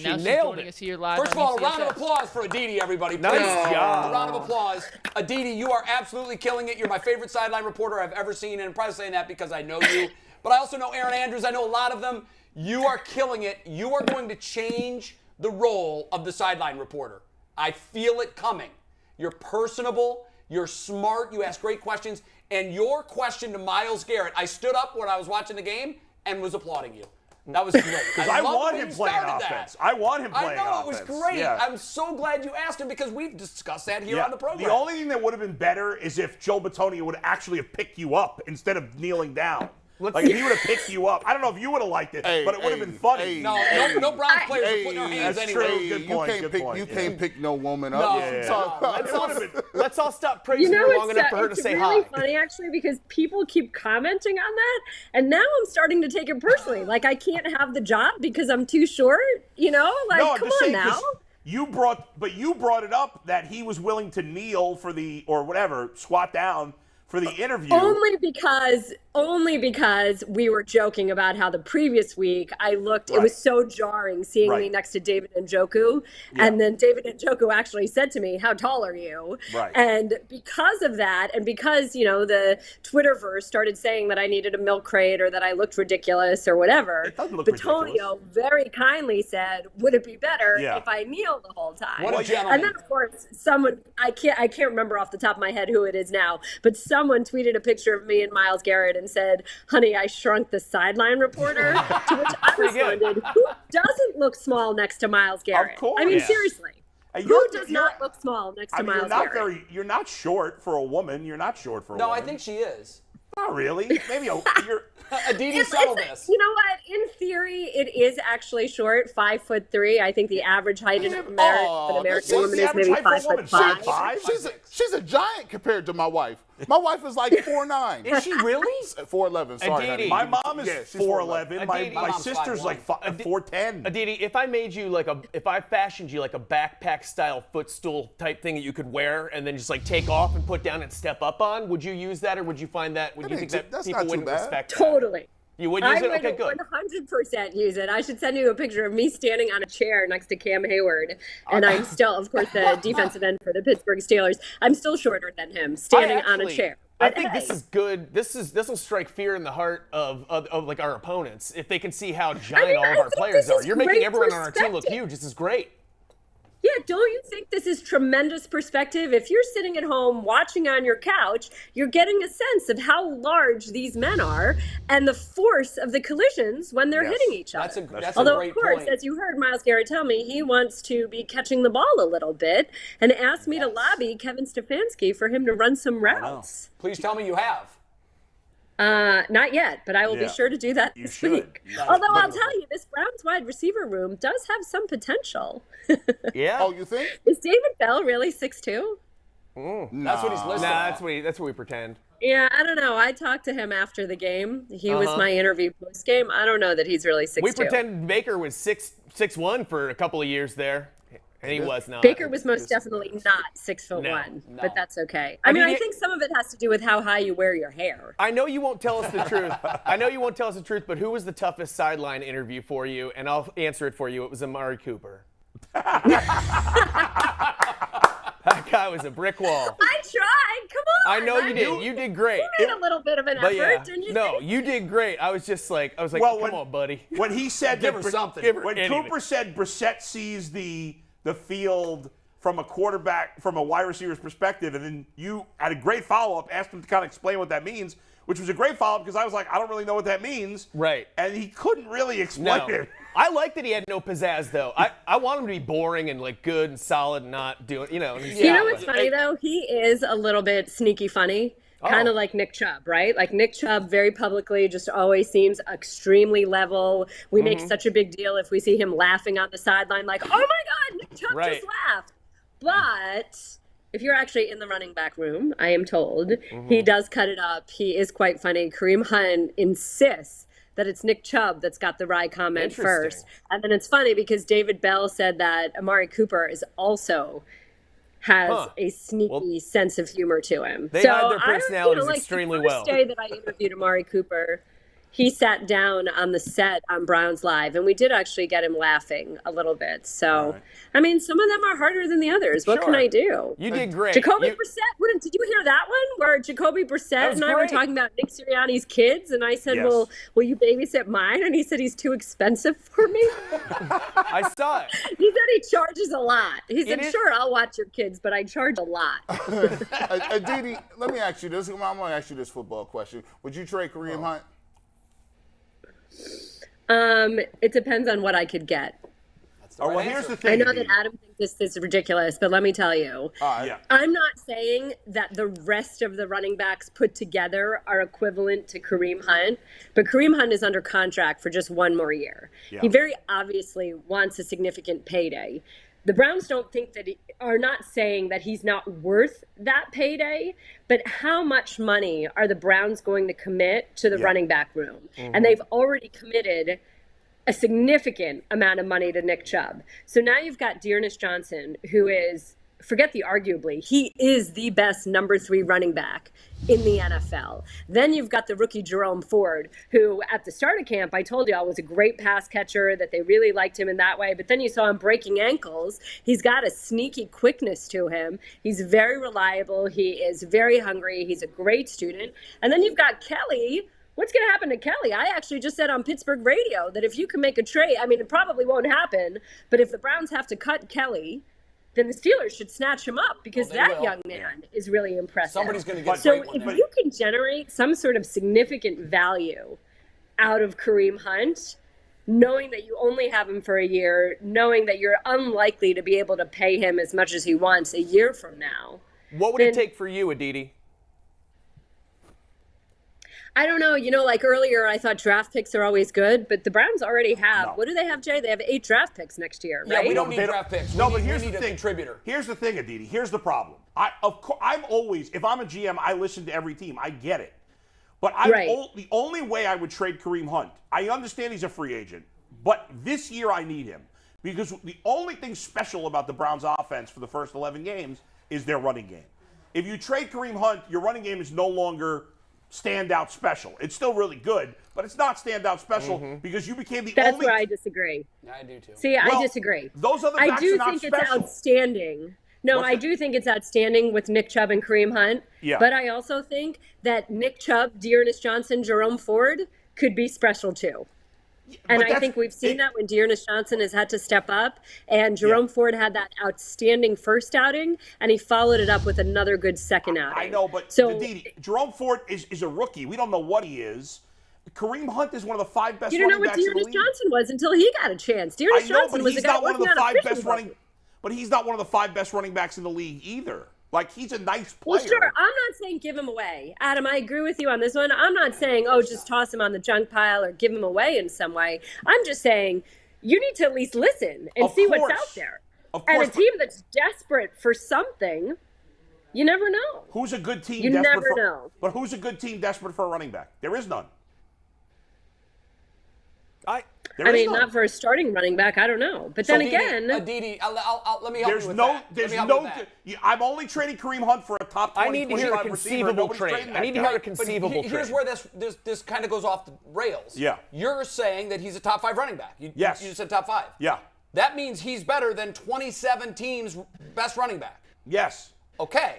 She Now she's nailed joining it. us here live First of on all, a round of UCSF. applause for Aditi, everybody. Nice Please. job. A round of applause. Aditi, you are absolutely killing it. You're my favorite sideline reporter I've ever seen, and I'm probably saying that because I know you. But I also know Aaron Andrews. I know a lot of them. You are killing it. You are going to change the role of the sideline reporter. I feel it coming. You're personable. You're smart. You ask great questions. And your question to Myles Garrett, I stood up when I was watching the game and was applauding you. That was great. Because I love want when him you playing started offense. that. I want him playing I know, offense. it was great. Yeah. I'm so glad you asked him because we've discussed that here on the program. The only thing that would have been better is if Joe Bitonio would actually have picked you up instead of kneeling down. Like if he would have picked you up. I don't know if you would have liked it, but it would have been funny. No Browns players are putting their hands That's anywhere. true. Good point. You can't pick no woman No, up. Let's all stop praising her long enough for her to say hi. It's really funny, actually, because people keep commenting on that, and now I'm starting to take it personally. Like, I can't have the job because I'm too short, you know? Like, No, I'm come just on saying, now. 'cause you brought it up that he was willing to kneel for the, or whatever, squat down for the interview. Only because we were joking about how the previous week I looked, it was so jarring seeing me next to David Njoku. Yeah. And then David Njoku actually said to me, "How tall are you?" Right. And because of that, and because, you know, the Twitterverse started saying that I needed a milk crate or that I looked ridiculous or whatever, It doesn't look Bitonio very kindly said, "Would it be better if I kneel the whole time?" What a gentleman. And then, of course, someone, I can't remember off the top of my head who it is now, but someone tweeted a picture of me and Myles Garrett and said, "Honey, I shrunk the sideline reporter," to which I responded, "Who doesn't look small next to Myles Garrett?" Of course. I mean, Yeah. seriously. Who does not look small next to Myles Garrett? You're not short for a woman. You're not short for a woman. No, I think she is. Not really. Maybe you're. Aditi, settle this. You know what? In theory, it is actually short, 5'3". I think the average height in American woman is maybe 5'5". She's a giant compared to my wife. My wife is like 4'9". Is she really? 4'11". Sorry, honey. My mom is she's 4'11". My mom's sister's 5'1". like 4'10". Aditi, if I made you if I fashioned you like a backpack style footstool type thing that you could wear and then just like take off and put down and step up on, would you use that or would you find that, would you think that that's people not too wouldn't bad. respect that? Totally. You would use I it? would Okay, good. 100% use it. I should send you a picture of me standing on a chair next to Cam Hayward. And I'm still, of course, the defensive end for the Pittsburgh Steelers. I'm still shorter than him, standing on a chair. I But think hey, this is good. This will strike fear in the heart of like our opponents if they can see how giant all of I our think players this are. is You're making great everyone on our team look perspective. huge. This is great. Yeah, don't you think this is tremendous perspective? If you're sitting at home watching on your couch, you're getting a sense of how large these men are and the force of the collisions when they're hitting each other. That's Although, a great of course, point. as you heard Myles Garrett tell me, he wants to be catching the ball a little bit and asked me to lobby Kevin Stefanski for him to run some routes. Please tell me you have. Not yet, but I will be sure to do that this week. Although I'll tell you, this Browns wide receiver room does have some potential. Yeah. Oh, you think? Is David Bell really 6'2"? That's what he's listed. That's what we pretend. Yeah, I don't know. I talked to him after the game. He was my interview post game. I don't know that he's really 6'2". We pretended Baker was 6'1" for a couple of years there, and he was not. Baker was most definitely not 6'1", but that's okay. I mean, I think some of it has to do with how high you wear your hair. I know you won't tell us the truth. But who was the toughest sideline interview for you? And I'll answer it for you. It was Amari Cooper. That guy was a brick wall. I tried. Come on. I know you did. You did great. You made a little bit of an effort, didn't you? No, think? you did great. I was like, Well, come on, buddy. When he said Give her something. When Cooper said Brissett sees the field from a quarterback, from a wide receiver's perspective, and then you had a great follow-up, asked him to kind of explain what that means, which was a great follow-up because I was like, I don't really know what that means. Right. And he couldn't really explain it. I like that he had no pizzazz, though. I want him to be boring and, like, good and solid and not doing, you know. You know what's funny, though? He is a little bit sneaky funny. Kind of like Nick Chubb, right? Like Nick Chubb very publicly just always seems extremely level. We make such a big deal if we see him laughing on the sideline, like, oh my God, Nick Chubb just laughed. But if you're actually in the running back room, I am told, he does cut it up. He is quite funny. Kareem Hunt insists that it's Nick Chubb that's got the wry comment first. And then it's funny because David Bell said that Amari Cooper is also has a sneaky sense of humor to him. They hide their personalities extremely well. The first day that I interviewed Amari Cooper, he sat down on the set on Browns Live, and we did actually get him laughing a little bit. So, right. I mean, some of them are harder than the others. What can Sure. I do? You did great. Jacoby You- Brissett, did you hear that one? Where Jacoby Brissett was and I were great. talking about Nick Sirianni's kids, and I said, Yes. well, will you babysit mine? And he said he's too expensive for me. I saw it. He said he charges a lot. He said, It is- sure, I'll watch your kids, but I charge a lot. Aditi, let me ask you this. I'm going to ask you this football question. Would you trade Kareem Hunt? It depends on what I could get. That's the Oh, right well, here's answer. the thing. I know Aditi. that Adam thinks this is ridiculous, but let me tell you. Yeah. I'm not saying that the rest of the running backs put together are equivalent to Kareem Hunt, but Kareem Hunt is under contract for just one more year. Yeah. He very obviously wants a significant payday. The Browns don't think that are not saying that he's not worth that payday, but how much money are the Browns going to commit to the running back room? And they've already committed a significant amount of money to Nick Chubb. So now you've got Dearness Johnson, who is, forget the arguably, he is the best number 3 running back in the NFL. Then you've got the rookie Jerome Ford, who at the start of camp, I told y'all was a great pass catcher, that they really liked him in that way. But then you saw him breaking ankles. He's got a sneaky quickness to him. He's very reliable. He is very hungry. He's a great student. And then you've got Kelly. What's going to happen to Kelly? I actually just said on Pittsburgh radio that if you can make a trade, I mean, it probably won't happen, but if the Browns have to cut Kelly, then the Steelers should snatch him up because Well, they that will. young man is really impressive. Somebody's going to get a So great one if there. you can generate some sort of significant value out of Kareem Hunt, knowing that you only have him for a year, knowing that you're unlikely to be able to pay him as much as he wants a year from now, What would it Then- take for you, Aditi? I don't know. You know, like earlier, I thought draft picks are always good, but the Browns already have. No. What do they have, Jay? They have 8 draft picks next year, Yeah, right? we don't They need draft picks. No, we but need, here's we need the a thing. contributor. Here's the thing, Aditi. Here's the problem. I'm always, if I'm a GM, I listen to every team. I get it. But Right. the only way I would trade Kareem Hunt, I understand he's a free agent, but this year I need him. Because the only thing special about the Browns offense for the first 11 games is their running game. If you trade Kareem Hunt, your running game is no longer standout special. It's still really good, but it's not standout special because you became the That's only. where I disagree. Yeah, I do too. See, Well, I disagree. those other I backs do are not think it's special. outstanding. No, What's I that? do think it's outstanding with Nick Chubb and Kareem Hunt. Yeah. But I also think that Nick Chubb, Dearness Johnson, Jerome Ford could be special too. And But I that's- think we've seen it- that when Dearness Johnson has had to step up, and Jerome Ford had that outstanding first outing, and he followed it up with another good second outing. I know, but so Aditi, Jerome Ford is a rookie. We don't know what he is. Kareem Hunt is one of the 5 best you don't know running what backs in the Dearness league. Johnson was until he got a chance. I Dearness know, Johnson but was he's a guy not one of working the on a 5 fishing best boat. running. But he's not one of the 5 best running backs in the league either. Like, he's a nice player. Well, sure. I'm not saying give him away. Adam, I agree with you on this one. I'm not saying, oh, just toss him on the junk pile or give him away in some way. I'm just saying you need to at least listen and Of see what's course. out there. Of And a course, team that's desperate for something, you never know. Who's a good team You desperate never for? know. But who's a good team desperate for a running back? There is none. There I is mean, none. not for a starting running back. I don't know. But then again, Aditi, let me help There's you with no. that. There's Let me help no. you with that. I'm only trading Kareem Hunt for a top 20, I need to hear a 25 receiver. conceivable Nobody's trade. trading I that need to guy. hear a But conceivable here's trade. where this kind of goes off the rails. Yeah. You're saying that he's a top 5 running back. Yes. You just said top 5. Yeah. That means he's better than 27 teams' best running back. Yes. Okay.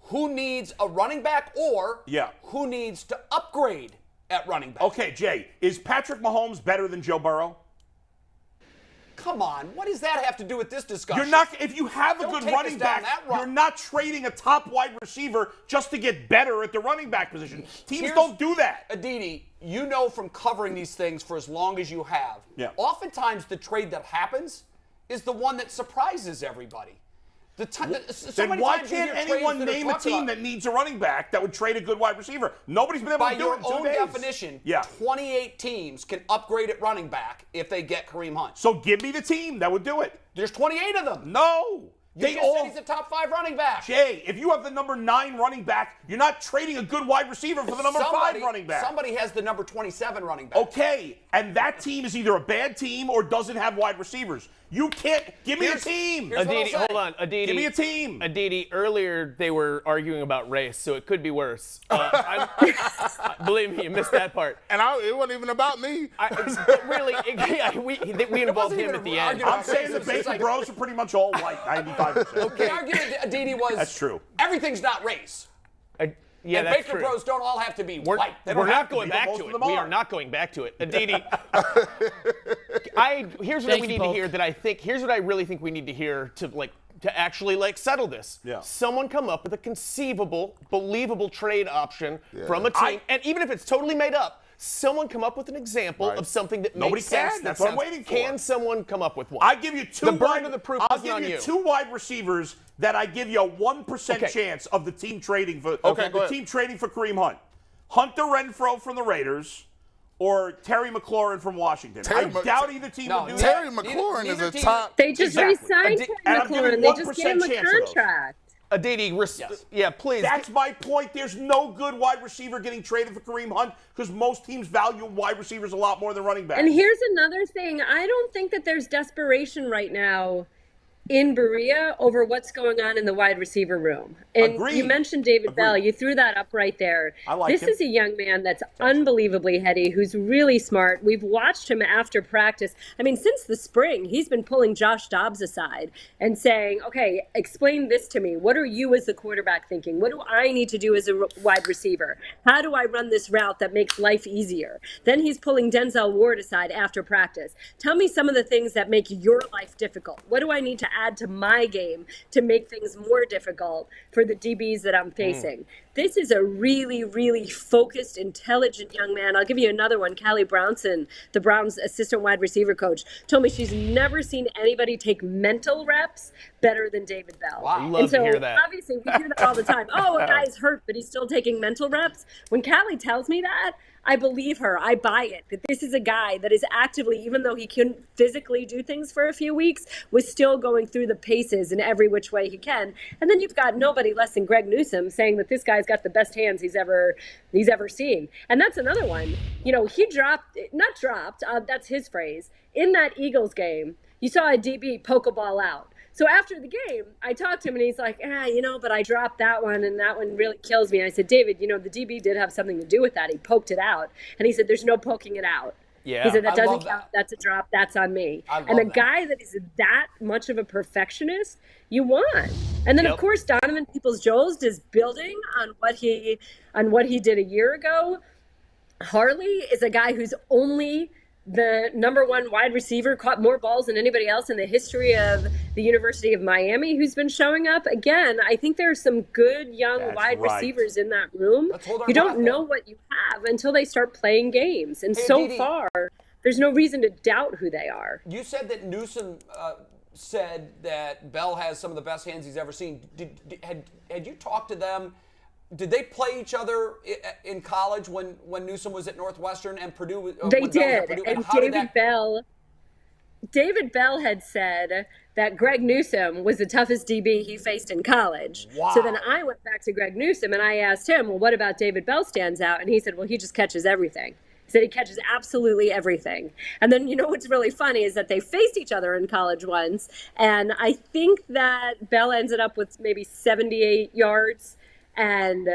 Who needs a running back, or Yeah. who needs to upgrade at running back? Okay, Jay. Is Patrick Mahomes better than Joe Burrow? Come on. What does that have to do with this discussion? You're not. If you have a Don't good take running us down back, that route. you're not trading a top wide receiver just to get better at the running back position. Teams Here's- don't do that. Aditi, you know from covering these things for as long as you have, Yeah. oftentimes the trade that happens is the one that surprises everybody. So Then many why times you can't hear trades anyone that are name a talked team about. that needs a running back that would trade a good wide receiver? Nobody's been able By to do your it in 2 own days. definition, Yeah. 28 teams can upgrade at running back if they get Kareem Hunt. So give me the team that would do it. There's 28 of them. No. You just said he's a top 5 running back. Jay, if you have the number 9 running back, you're not trading a good wide receiver for the number 5 running back. Somebody has the number 27 running back. Okay, and that team is either a bad team or doesn't have wide receivers. You can't give me a team. here's what I'll Aditi, say. hold on. Aditi, Give me a team. Aditi, earlier they were arguing about race, so it could be worse. Believe me, you missed that part. And it wasn't even about me. We involved wasn't him even at the an end. argument. I'm saying the It's just Baker like- Bros are pretty much all white, 95%. The argument, Aditi, was That's true. everything's not race. Yeah, and that's Baker true. Bros don't all have to be We're, white. They we're don't have not to going be, but back most to of it. them We are. are not going back to it. Aditi, here's what Thank we you need to both. hear that I think, here's what I really think we need to hear to actually settle this. Yeah. Someone come up with a conceivable, believable trade option from a team, and even if it's totally made up, someone come up with an example Right. of something that Nobody makes sense. can. that That's what I'm sounds- waiting for. Can someone come up with one? I give you two. The burden of the proof I'll isn't give on you you. 2 wide receivers that I give you a 1% Okay. chance of the team trading for. Okay, go the ahead. team trading for Kareem Hunt, Hunter Renfro from the Raiders, or Terry McLaurin from Washington. Terry I Mc- doubt either team No, would do Terry that. McLaurin is neither a team- top. They just Exactly. re-signed And Terry I'm giving McLaurin. They just gave him 1% a chance of those. contract. Aditi, Yes. yeah, please. That's my point. There's no good wide receiver getting traded for Kareem Hunt because most teams value wide receivers a lot more than running backs. And here's another thing. I don't think that there's desperation right now in Berea over what's going on in the wide receiver room. And Agreed. you mentioned David Agreed. Bell. You threw that up right there. I like this him. is a young man that's unbelievably heady, who's really smart. We've watched him after practice. I mean, since the spring, he's been pulling Josh Dobbs aside and saying, okay, explain this to me. What are you as the quarterback thinking? What do I need to do as a wide receiver? How do I run this route that makes life easier? Then he's pulling Denzel Ward aside after practice. Tell me some of the things that make your life difficult. What do I need to add to my game to make things more difficult for the DBs that I'm facing? This is a really, really focused, intelligent young man. I'll give you another one. Callie Brownson, the Browns assistant wide receiver coach, told me she's never seen anybody take mental reps better than David Bell. Wow. Love And so to hear that. obviously we hear that all the time. Oh, a guy's hurt, but he's still taking mental reps. When Callie tells me that, I believe her. I buy it. That this is a guy that is actively, even though he couldn't physically do things for a few weeks, was still going through the paces in every which way he can. And then you've got nobody less than Greg Newsome saying that this guy's got the best hands he's ever seen. And that's another one. You know, he not dropped, that's his phrase. In that Eagles game, you saw a DB poke a ball out. So after the game, I talked to him and he's like, but I dropped that one and that one really kills me. And I said, David, the DB did have something to do with that. He poked it out. And he said, there's no poking it out. Yeah. He said, that I doesn't love count. that. That's a drop. That's on me. I love And a that. guy that is that much of a perfectionist, you want. And then, Yep. of course, Donovan Peoples-Jones is building on what he did a year ago. Harley is a guy who's only the number one wide receiver, caught more balls than anybody else in the history of the University of Miami, who's been showing up. Again, I think there are some good young That's wide right. receivers in that room. Let's hold our You don't breath, know then. what you have until they start playing games. And Hey, so Aditi. far, there's no reason to doubt who they are. You said that Newsome said that Bell has some of the best hands he's ever seen. Had you talked to them? Did they play each other in college when Newsome was at Northwestern and Purdue? They when Bell was at did. Purdue? And how did that? David Bell had said that Greg Newsome was the toughest DB he faced in college. Wow. So then I went back to Greg Newsome and I asked him, well, what about David Bell stands out? And he said, well, he just catches everything. He said he catches absolutely everything. And then, what's really funny is that they faced each other in college once. And I think that Bell ended up with maybe 78 yards. And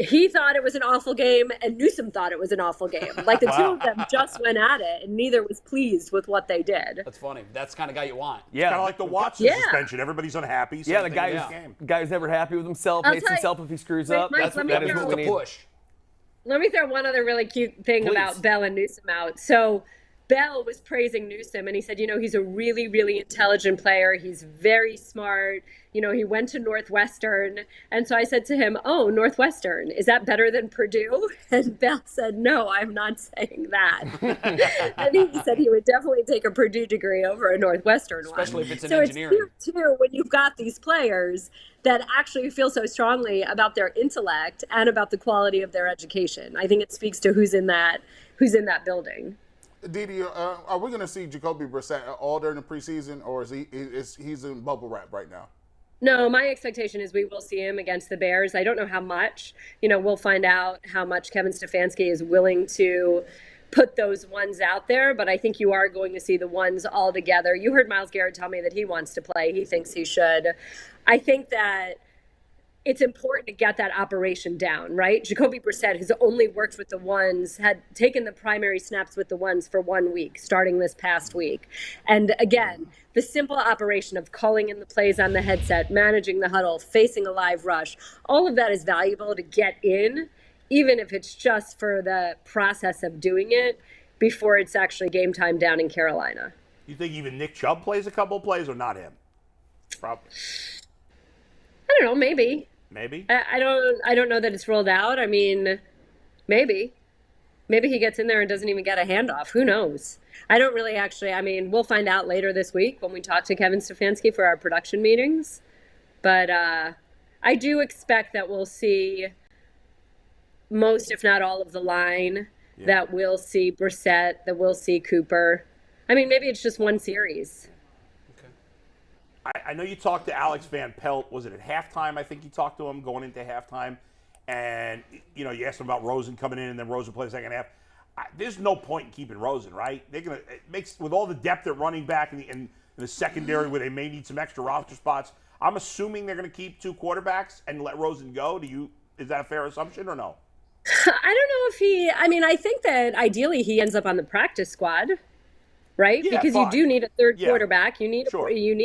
he thought it was an awful game, and Newsome thought it was an awful game. Like the two of them just went at it, and neither was pleased with what they did. That's funny. That's the kind of guy you want. Yeah. Kind of like the Watson Yeah. suspension. Everybody's unhappy. Same Yeah, the thing guy in this who's, game. guy who's never happy with himself, I'll hates tell you- himself if he screws Wait, up. Mike, That's let me that is throw- what we The need. push. Let me throw one other really cute thing Please. about Bell and Newsome out. So Bell was praising Newsome, and he said, he's a really, really intelligent player. He's very smart. He went to Northwestern. And so I said to him, oh, Northwestern, is that better than Purdue? And Bell said, no, I'm not saying that. And he said he would definitely take a Purdue degree over a Northwestern one. Especially if it's in so engineering. It's cute, too, when you've got these players that actually feel so strongly about their intellect and about the quality of their education. I think it speaks to who's in that building. Didi, are we going to see Jacoby Brissett all during the preseason, or he's in bubble wrap right now? No, my expectation is we will see him against the Bears. I don't know how much. We'll find out how much Kevin Stefanski is willing to put those ones out there, but I think you are going to see the ones all together. You heard Myles Garrett tell me that he wants to play. He thinks he should. I think that it's important to get that operation down, right? Jacoby Brissett has only worked with the ones, had taken the primary snaps with the ones for 1 week, starting this past week. And again, the simple operation of calling in the plays on the headset, managing the huddle, facing a live rush, all of that is valuable to get in, even if it's just for the process of doing it before it's actually game time down in Carolina. You think even Nick Chubb plays a couple of plays or not him? Probably. I don't know, maybe. Maybe? I don't know that it's rolled out. I mean, maybe. Maybe he gets in there and doesn't even get a handoff. Who knows? I don't really actually. I mean, we'll find out later this week when we talk to Kevin Stefanski for our production meetings. But I do expect that we'll see most, if not all, of the line, that we'll see Brissett, that we'll see Cooper. I mean, maybe it's just one series. I know you talked to Alex Van Pelt. Was it at halftime? I think you talked to him going into halftime. And, you asked him about Rosen coming in, and then Rosen played the second half. There's no point in keeping Rosen, right? They're gonna with all the depth at running back in the secondary where they may need some extra roster spots. I'm assuming they're going to keep 2 quarterbacks and let Rosen go. Is that a fair assumption or no? I don't know I think that ideally he ends up on the practice squad. Right? Yeah, because fine. you do need a third quarterback. You need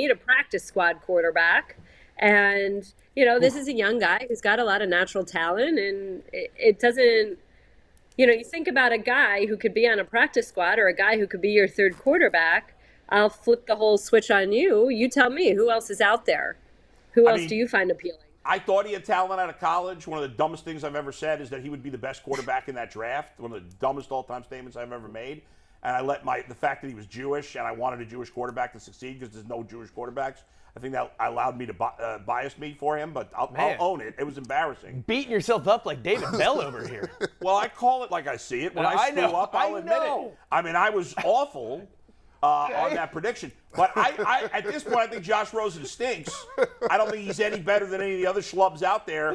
a practice squad quarterback. And, this is a young guy who's got a lot of natural talent. And it doesn't, you think about a guy who could be on a practice squad or a guy who could be your third quarterback. I'll flip the whole switch on you. You tell me, who else is out there? Who else do you find appealing? I thought he had talent out of college. One of the dumbest things I've ever said is that he would be the best quarterback in that draft. One of the dumbest all-time statements I've ever made. And I let the fact that he was Jewish and I wanted a Jewish quarterback to succeed because there's no Jewish quarterbacks. I think that allowed me to bias me for him, but I'll own it. It was embarrassing. Beating yourself up like David Bell over here. Well, I call it like I see it. When I screw up, I'll admit it. I mean, I was awful on that prediction. But I at this point, I think Josh Rosen stinks. I don't think he's any better than any of the other schlubs out there.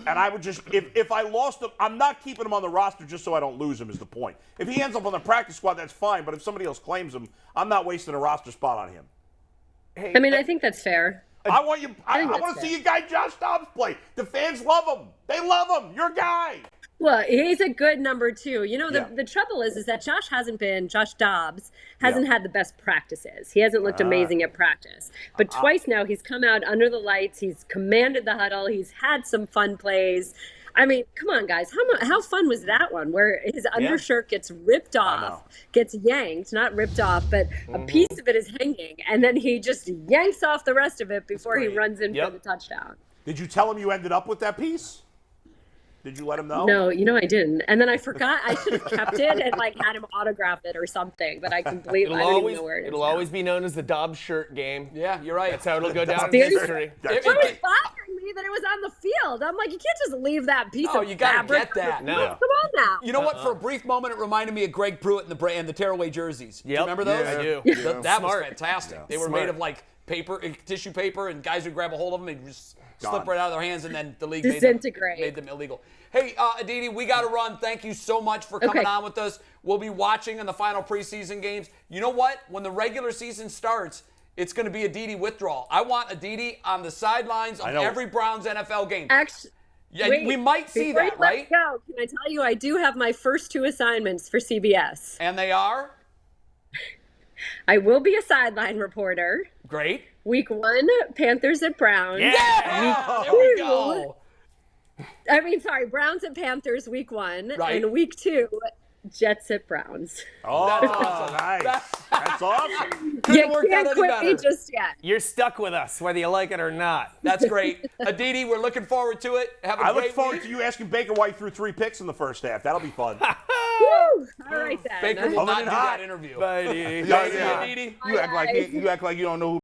And I would just, if I lost him, I'm not keeping him on the roster just so I don't lose him is the point. If he ends up on the practice squad, that's fine. But if somebody else claims him, I'm not wasting a roster spot on him. Hey, I mean, I think that's fair. I want to see your guy Josh Dobbs play. The fans love him. They love him. Your guy. Well, he's a good number 2. The trouble is that Josh Dobbs hasn't had the best practices. He hasn't looked amazing at practice. But twice now he's come out under the lights. He's commanded the huddle. He's had some fun plays. I mean, come on, guys. How fun was that one where his undershirt gets ripped off, gets yanked, not ripped off, but a piece of it is hanging. And then he just yanks off the rest of it before he runs in for the touchdown. Did you tell him you ended up with that piece? Did you let him know? No, I didn't. And then I forgot. I should have kept it and had him autograph it or something. But I completely, I don't even know where it is. It'll always be known as the Dobbs shirt game. Yeah, you're right. That's how it'll go down in history. It was bothering me that it was on the field. I'm like, you can't just leave that piece of you gotta fabric. get that. No. Come on now. You know what? For a brief moment, it reminded me of Greg Pruitt and the tearaway jerseys. Do you remember those? Yeah, I do. That was fantastic. Yeah. They were made of tissue paper, and guys would grab a hold of them and just slip right out of their hands, and then the league made them illegal. Hey, Aditi, we got to run. Thank you so much for coming on with us. We'll be watching in the final preseason games. You know what? When the regular season starts, it's going to be Aditi withdrawal. I want Aditi on the sidelines of every Browns NFL game. Actually, we might see that, right? Go. Can I tell you, I do have my first 2 assignments for CBS. And they are? I will be a sideline reporter. Great. Week 1, Panthers at Browns. Yeah! There we go. Browns at Panthers, week 1. Right. And week 2, Jets at Browns. Oh, nice. That's awesome. You can't quit me just yet. You're stuck with us, whether you like it or not. That's great. Aditi, we're looking forward to it. I look forward to you asking Baker why he threw 3 picks in the first half. That'll be fun. Woo! All right, then. Baker will not do that interview. Bye, Aditi. Aditi. You act like you don't know who